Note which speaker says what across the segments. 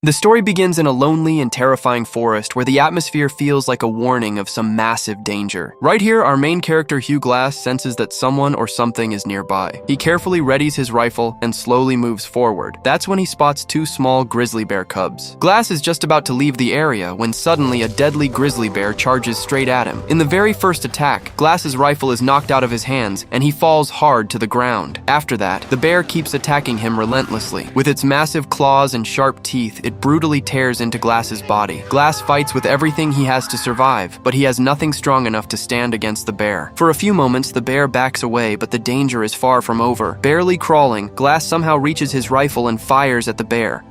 Speaker 1: The story begins in a lonely and terrifying forest where the atmosphere feels like a warning of some massive danger. Right here, our main character Hugh Glass senses that someone or something is nearby. He carefully readies his rifle and slowly moves forward. That's when he spots two small grizzly bear cubs. Glass is just about to leave the area when suddenly a deadly grizzly bear charges straight at him. In the very first attack, Glass's rifle is knocked out of his hands and he falls hard to the ground. After that, the bear keeps attacking him relentlessly. With its massive claws and sharp teeth, it brutally tears into Glass's body. Glass fights with everything he has to survive, but he has nothing strong enough to stand against the bear. For a few moments, the bear backs away, but the danger is far from over. Barely crawling, Glass somehow reaches his rifle and fires at the bear.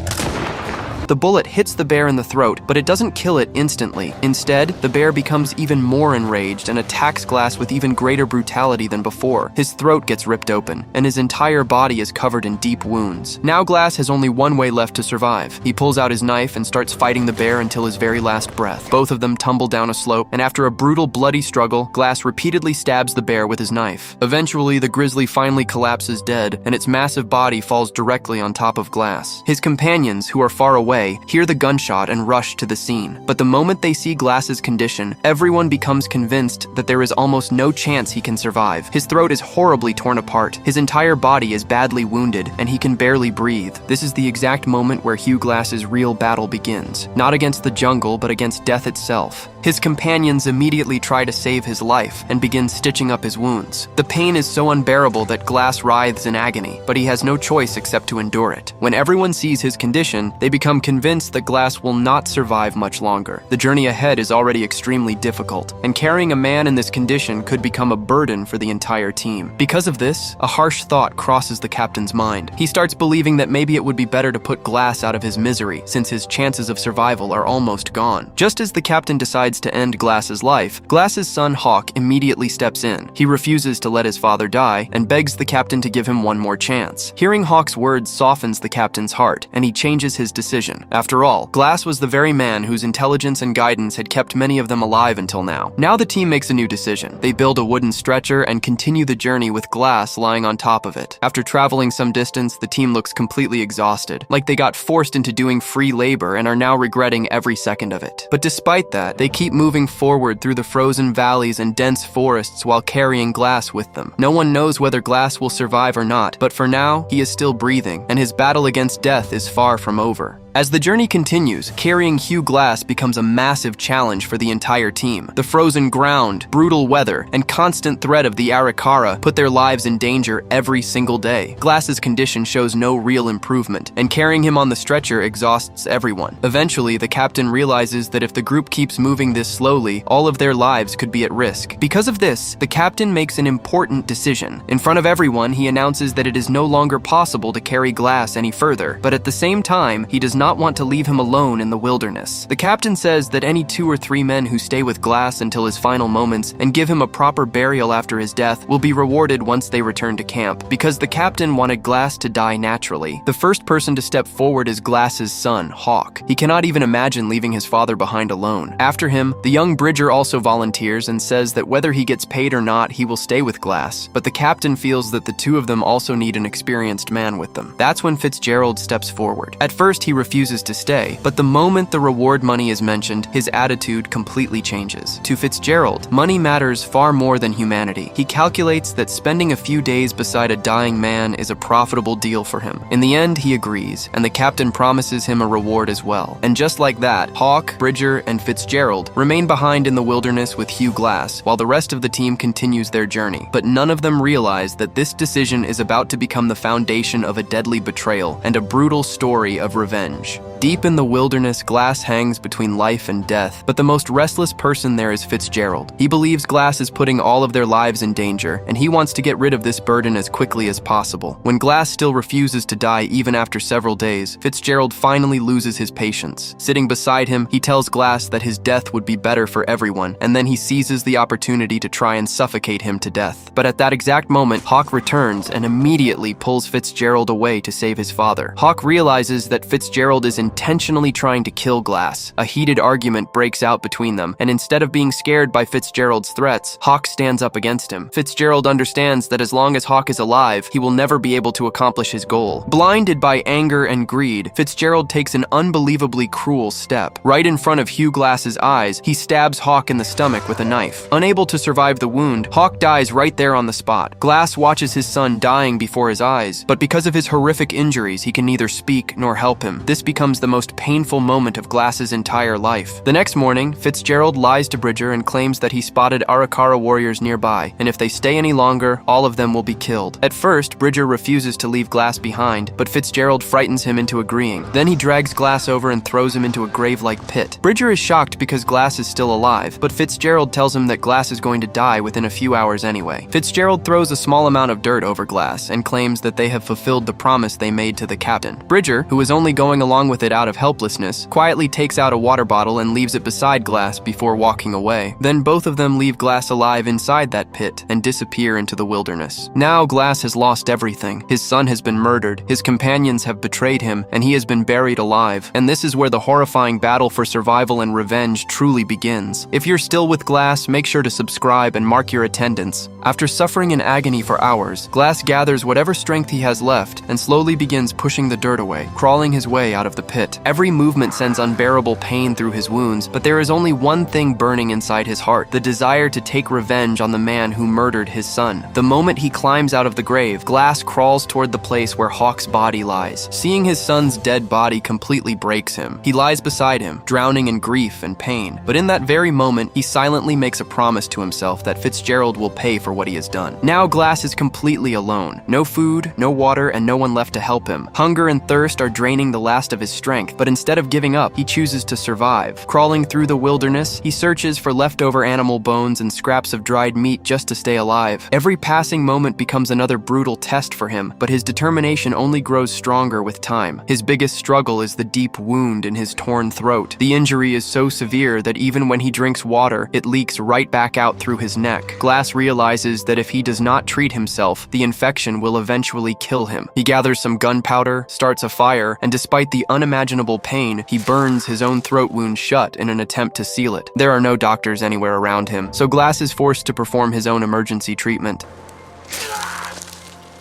Speaker 1: The bullet hits the bear in the throat, but it doesn't kill it instantly. Instead, the bear becomes even more enraged and attacks Glass with even greater brutality than before. His throat gets ripped open, and his entire body is covered in deep wounds. Now Glass has only one way left to survive. He pulls out his knife and starts fighting the bear until his very last breath. Both of them tumble down a slope, and after a brutal, bloody struggle, Glass repeatedly stabs the bear with his knife. Eventually, the grizzly finally collapses dead, and its massive body falls directly on top of Glass. His companions, who are far away, hear the gunshot and rush to the scene. But the moment they see Glass's condition, everyone becomes convinced that there is almost no chance he can survive. His throat is horribly torn apart, his entire body is badly wounded, and he can barely breathe. This is the exact moment where Hugh Glass's real battle begins. Not against the jungle, but against death itself. His companions immediately try to save his life and begin stitching up his wounds. The pain is so unbearable that Glass writhes in agony, but he has no choice except to endure it. When everyone sees his condition, they become convinced that Glass will not survive much longer. The journey ahead is already extremely difficult, and carrying a man in this condition could become a burden for the entire team. Because of this, a harsh thought crosses the captain's mind. He starts believing that maybe it would be better to put Glass out of his misery, since his chances of survival are almost gone. Just as the captain decides to end Glass's life, Glass's son Hawk immediately steps in. He refuses to let his father die and begs the captain to give him one more chance. Hearing Hawk's words softens the captain's heart, and he changes his decision. After all, Glass was the very man whose intelligence and guidance had kept many of them alive until now. Now the team makes a new decision. They build a wooden stretcher and continue the journey with Glass lying on top of it. After traveling some distance, the team looks completely exhausted, like they got forced into doing free labor and are now regretting every second of it. But despite that, they keep moving forward through the frozen valleys and dense forests while carrying Glass with them. No one knows whether Glass will survive or not, but for now, he is still breathing, and his battle against death is far from over. As the journey continues, carrying Hugh Glass becomes a massive challenge for the entire team. The frozen ground, brutal weather, and constant threat of the Arikara put their lives in danger every single day. Glass's condition shows no real improvement, and carrying him on the stretcher exhausts everyone. Eventually, the captain realizes that if the group keeps moving this slowly, all of their lives could be at risk. Because of this, the captain makes an important decision. In front of everyone, he announces that it is no longer possible to carry Glass any further, but at the same time, he does not want to leave him alone in the wilderness. The captain says that any 2 or 3 men who stay with Glass until his final moments and give him a proper burial after his death will be rewarded once they return to camp. Because the captain wanted Glass to die naturally, the first person to step forward is Glass's son, Hawk. He cannot even imagine leaving his father behind alone. After him, the young Bridger also volunteers and says that whether he gets paid or not, he will stay with Glass. But the captain feels that the two of them also need an experienced man with them. That's when Fitzgerald steps forward. At first, he refuses to stay, but the moment the reward money is mentioned, his attitude completely changes. To Fitzgerald, money matters far more than humanity. He calculates that spending a few days beside a dying man is a profitable deal for him. In the end, he agrees, and the captain promises him a reward as well. And just like that, Hawk, Bridger, and Fitzgerald remain behind in the wilderness with Hugh Glass, while the rest of the team continues their journey. But none of them realize that this decision is about to become the foundation of a deadly betrayal and a brutal story of revenge. Deep in the wilderness, Glass hangs between life and death, but the most restless person there is Fitzgerald. He believes Glass is putting all of their lives in danger, and he wants to get rid of this burden as quickly as possible. When Glass still refuses to die even after several days, Fitzgerald finally loses his patience. Sitting beside him, he tells Glass that his death would be better for everyone, and then he seizes the opportunity to try and suffocate him to death. But at that exact moment, Hawk returns and immediately pulls Fitzgerald away to save his father. Hawk realizes that Fitzgerald Fitzgerald is intentionally trying to kill Glass. A heated argument breaks out between them, and instead of being scared by Fitzgerald's threats, Hawk stands up against him. Fitzgerald understands that as long as Hawk is alive, he will never be able to accomplish his goal. Blinded by anger and greed, Fitzgerald takes an unbelievably cruel step. Right in front of Hugh Glass's eyes, he stabs Hawk in the stomach with a knife. Unable to survive the wound, Hawk dies right there on the spot. Glass watches his son dying before his eyes, but because of his horrific injuries, he can neither speak nor help him. This becomes the most painful moment of Glass's entire life. The next morning, Fitzgerald lies to Bridger and claims that he spotted Arikara warriors nearby, and if they stay any longer, all of them will be killed. At first, Bridger refuses to leave Glass behind, but Fitzgerald frightens him into agreeing. Then he drags Glass over and throws him into a grave-like pit. Bridger is shocked because Glass is still alive, but Fitzgerald tells him that Glass is going to die within a few hours anyway. Fitzgerald throws a small amount of dirt over Glass and claims that they have fulfilled the promise they made to the captain. Bridger, who is only going along with it out of helplessness, quietly takes out a water bottle and leaves it beside Glass before walking away. Then both of them leave Glass alive inside that pit and disappear into the wilderness. Now Glass has lost everything. His son has been murdered, his companions have betrayed him, and he has been buried alive. And this is where the horrifying battle for survival and revenge truly begins. If you're still with Glass, make sure to subscribe and mark your attendance. After suffering in agony for hours, Glass gathers whatever strength he has left and slowly begins pushing the dirt away, crawling his way out of the pit. Every movement sends unbearable pain through his wounds, but there is only one thing burning inside his heart: the desire to take revenge on the man who murdered his son. The moment he climbs out of the grave, Glass crawls toward the place where Hawk's body lies. Seeing his son's dead body completely breaks him. He lies beside him, drowning in grief and pain. But in that very moment, he silently makes a promise to himself that Fitzgerald will pay for what he has done. Now Glass is completely alone. No food, no water, and no one left to help him. Hunger and thirst are draining the last of his strength, but instead of giving up, he chooses to survive. Crawling through the wilderness, he searches for leftover animal bones and scraps of dried meat just to stay alive. Every passing moment becomes another brutal test for him, but his determination only grows stronger with time. His biggest struggle is the deep wound in his torn throat. The injury is so severe that even when he drinks water, it leaks right back out through his neck. Glass realizes that if he does not treat himself, the infection will eventually kill him. He gathers some gunpowder, starts a fire, and despite the unimaginable pain, he burns his own throat wound shut in an attempt to seal it. There are no doctors anywhere around him, so Glass is forced to perform his own emergency treatment.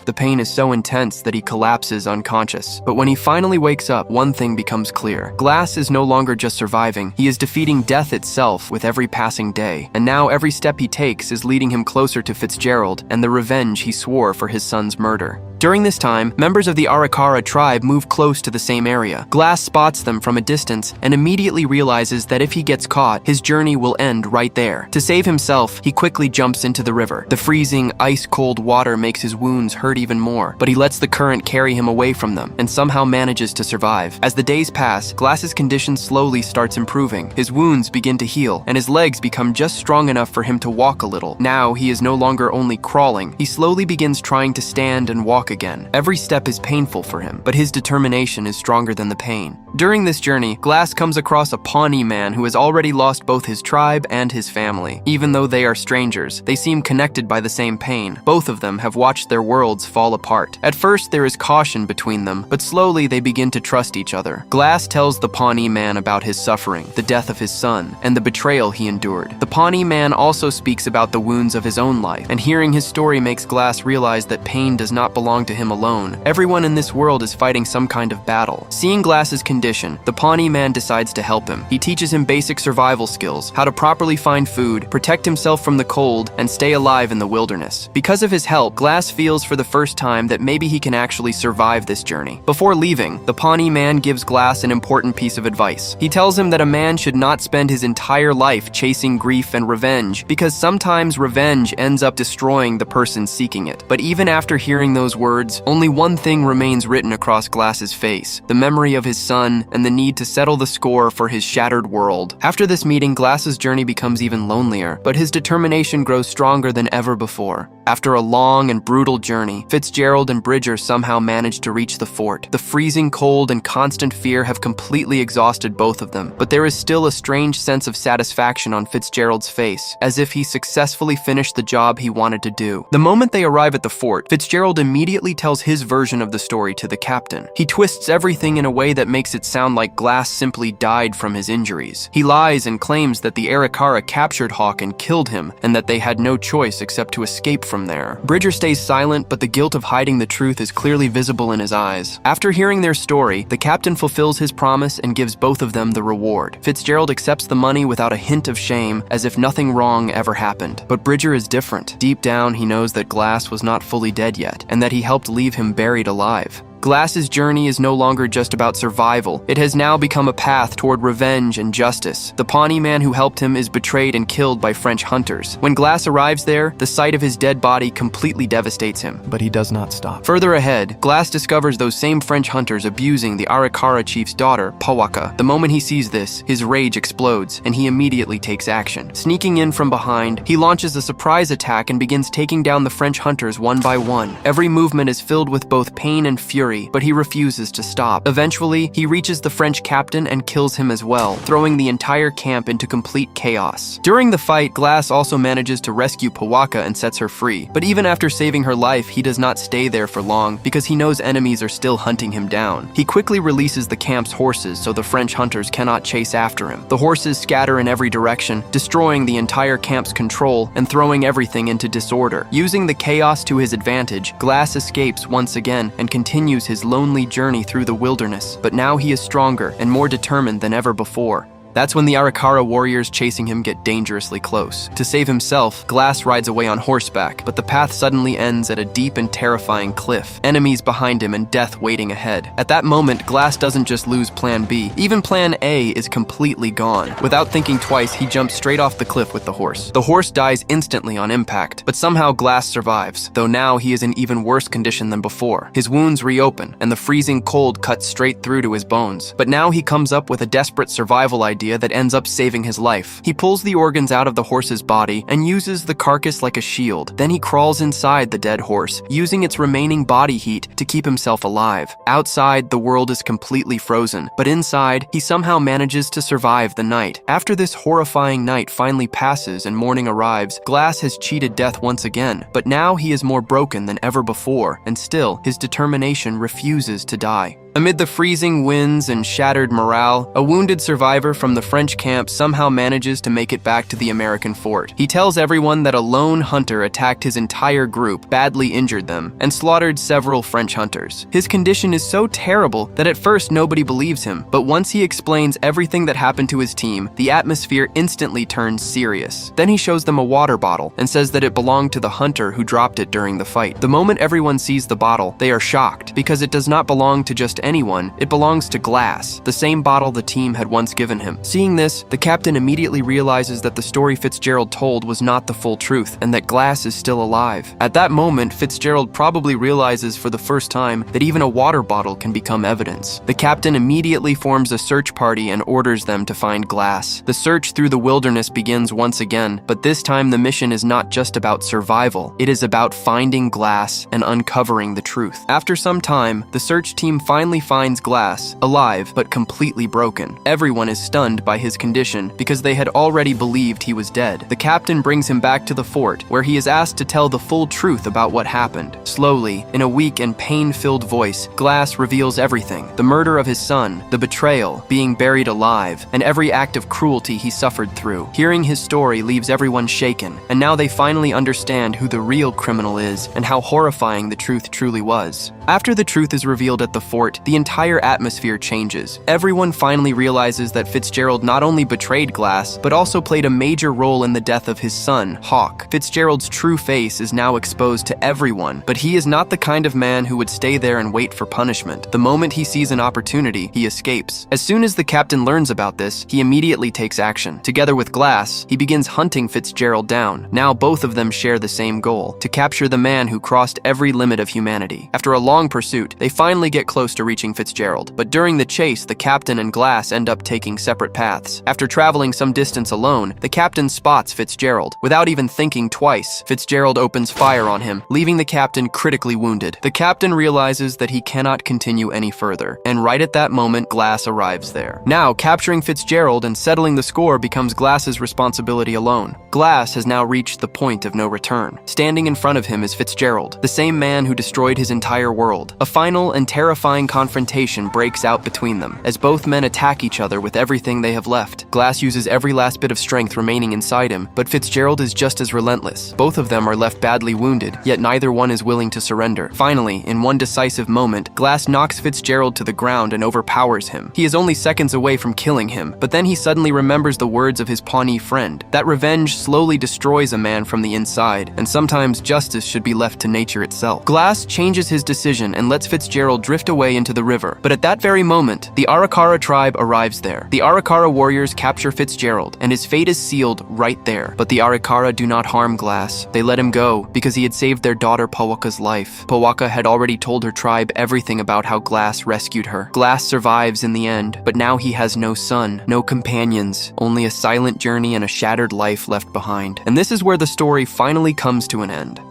Speaker 1: The pain is so intense that he collapses unconscious. But when he finally wakes up, one thing becomes clear. Glass is no longer just surviving. He is defeating death itself with every passing day. And now every step he takes is leading him closer to Fitzgerald and the revenge he swore for his son's murder. During this time, members of the Arikara tribe move close to the same area. Glass spots them from a distance and immediately realizes that if he gets caught, his journey will end right there. To save himself, he quickly jumps into the river. The freezing, ice-cold water makes his wounds hurt even more, but he lets the current carry him away from them and somehow manages to survive. As the days pass, Glass's condition slowly starts improving. His wounds begin to heal, and his legs become just strong enough for him to walk a little. Now, he is no longer only crawling. He slowly begins trying to stand and walk again. Every step is painful for him, but his determination is stronger than the pain. During this journey, Glass comes across a Pawnee man who has already lost both his tribe and his family. Even though they are strangers, they seem connected by the same pain. Both of them have watched their worlds fall apart. At first, there is caution between them, but slowly they begin to trust each other. Glass tells the Pawnee man about his suffering, the death of his son, and the betrayal he endured. The Pawnee man also speaks about the wounds of his own life, and hearing his story makes Glass realize that pain does not belong to him alone. Everyone in this world is fighting some kind of battle. Seeing Glass's condition, the Pawnee man decides to help him. He teaches him basic survival skills, how to properly find food, protect himself from the cold, and stay alive in the wilderness. Because of his help, Glass feels for the first time that maybe he can actually survive this journey. Before leaving, the Pawnee man gives Glass an important piece of advice. He tells him that a man should not spend his entire life chasing grief and revenge, because sometimes revenge ends up destroying the person seeking it. But even after hearing those words, only one thing remains written across Glass's face: the memory of his son and the need to settle the score for his shattered world. After this meeting, Glass's journey becomes even lonelier, but his determination grows stronger than ever before. After a long and brutal journey, Fitzgerald and Bridger somehow manage to reach the fort. The freezing cold and constant fear have completely exhausted both of them, but there is still a strange sense of satisfaction on Fitzgerald's face, as if he successfully finished the job he wanted to do. The moment they arrive at the fort, Fitzgerald immediately immediately tells his version of the story to the captain. He twists everything in a way that makes it sound like Glass simply died from his injuries. He lies and claims that the Arikara captured Hawk and killed him, and that they had no choice except to escape from there. Bridger stays silent, but the guilt of hiding the truth is clearly visible in his eyes. After hearing their story, the captain fulfills his promise and gives both of them the reward. Fitzgerald accepts the money without a hint of shame, as if nothing wrong ever happened. But Bridger is different. Deep down, he knows that Glass was not fully dead yet, and that he helped leave him buried alive. Glass's journey is no longer just about survival. It has now become a path toward revenge and justice. The Pawnee man who helped him is betrayed and killed by French hunters. When Glass arrives there, the sight of his dead body completely devastates him. But he does not stop. Further ahead, Glass discovers those same French hunters abusing the Arikara chief's daughter, Pawaka. The moment he sees this, his rage explodes, and he immediately takes action. Sneaking in from behind, he launches a surprise attack and begins taking down the French hunters one by one. Every movement is filled with both pain and fury, but he refuses to stop. Eventually, he reaches the French captain and kills him as well, throwing the entire camp into complete chaos. During the fight, Glass also manages to rescue Pawaka and sets her free. But even after saving her life, he does not stay there for long because he knows enemies are still hunting him down. He quickly releases the camp's horses so the French hunters cannot chase after him. The horses scatter in every direction, destroying the entire camp's control and throwing everything into disorder. Using the chaos to his advantage, Glass escapes once again and continues his lonely journey through the wilderness, but now he is stronger and more determined than ever before. That's when the Arikara warriors chasing him get dangerously close. To save himself, Glass rides away on horseback, but the path suddenly ends at a deep and terrifying cliff. Enemies behind him and death waiting ahead. At that moment, Glass doesn't just lose Plan B. Even Plan A is completely gone. Without thinking twice, he jumps straight off the cliff with the horse. The horse dies instantly on impact, but somehow Glass survives, though now he is in even worse condition than before. His wounds reopen, and the freezing cold cuts straight through to his bones. But now he comes up with a desperate survival idea that ends up saving his life. He pulls the organs out of the horse's body and uses the carcass like a shield. Then he crawls inside the dead horse, using its remaining body heat to keep himself alive. Outside, the world is completely frozen, but inside, he somehow manages to survive the night. After this horrifying night finally passes and morning arrives, Glass has cheated death once again, but now he is more broken than ever before, and still, his determination refuses to die. Amid the freezing winds and shattered morale, a wounded survivor from the French camp somehow manages to make it back to the American fort. He tells everyone that a lone hunter attacked his entire group, badly injured them, and slaughtered several French hunters. His condition is so terrible that at first nobody believes him, but once he explains everything that happened to his team, the atmosphere instantly turns serious. Then he shows them a water bottle and says that it belonged to the hunter who dropped it during the fight. The moment everyone sees the bottle, they are shocked because it does not belong to just anyone, it belongs to Glass, the same bottle the team had once given him. Seeing this, the captain immediately realizes that the story Fitzgerald told was not the full truth, and that Glass is still alive. At that moment, Fitzgerald probably realizes for the first time that even a water bottle can become evidence. The captain immediately forms a search party and orders them to find Glass. The search through the wilderness begins once again, but this time the mission is not just about survival, it is about finding Glass and uncovering the truth. After some time, the search team finally finds Glass, alive but completely broken. Everyone is stunned by his condition because they had already believed he was dead. The captain brings him back to the fort, where he is asked to tell the full truth about what happened. Slowly, in a weak and pain-filled voice, Glass reveals everything: the murder of his son, the betrayal, being buried alive, and every act of cruelty he suffered through. Hearing his story leaves everyone shaken, and now they finally understand who the real criminal is and how horrifying the truth truly was. After the truth is revealed at the fort, the entire atmosphere changes. Everyone finally realizes that Fitzgerald not only betrayed Glass, but also played a major role in the death of his son, Hawk. Fitzgerald's true face is now exposed to everyone, but he is not the kind of man who would stay there and wait for punishment. The moment he sees an opportunity, he escapes. As soon as the captain learns about this, he immediately takes action. Together with Glass, he begins hunting Fitzgerald down. Now both of them share the same goal: to capture the man who crossed every limit of humanity. After a long long pursuit. They finally get close to reaching Fitzgerald, but during the chase, the captain and Glass end up taking separate paths. After traveling some distance alone, the captain spots Fitzgerald. Without even thinking twice, Fitzgerald opens fire on him, leaving the captain critically wounded. The captain realizes that he cannot continue any further, and right at that moment, Glass arrives there. Now, capturing Fitzgerald and settling the score becomes Glass's responsibility alone. Glass has now reached the point of no return. Standing in front of him is Fitzgerald, the same man who destroyed his entire world. A final and terrifying confrontation breaks out between them, as both men attack each other with everything they have left. Glass uses every last bit of strength remaining inside him, but Fitzgerald is just as relentless. Both of them are left badly wounded, yet neither one is willing to surrender. Finally, in one decisive moment, Glass knocks Fitzgerald to the ground and overpowers him. He is only seconds away from killing him, but then he suddenly remembers the words of his Pawnee friend, that revenge slowly destroys a man from the inside, and sometimes justice should be left to nature itself. Glass changes his decision and lets Fitzgerald drift away into the river, but at that very moment, the Arikara tribe arrives there. The Arikara warriors capture Fitzgerald, and his fate is sealed right there. But the Arikara do not harm Glass. They let him go because he had saved their daughter Powaka's life. Powaka had already told her tribe everything about how Glass rescued her. Glass survives in the end, but now he has no son, no companions, only a silent journey and a shattered life left behind. And this is where the story finally comes to an end.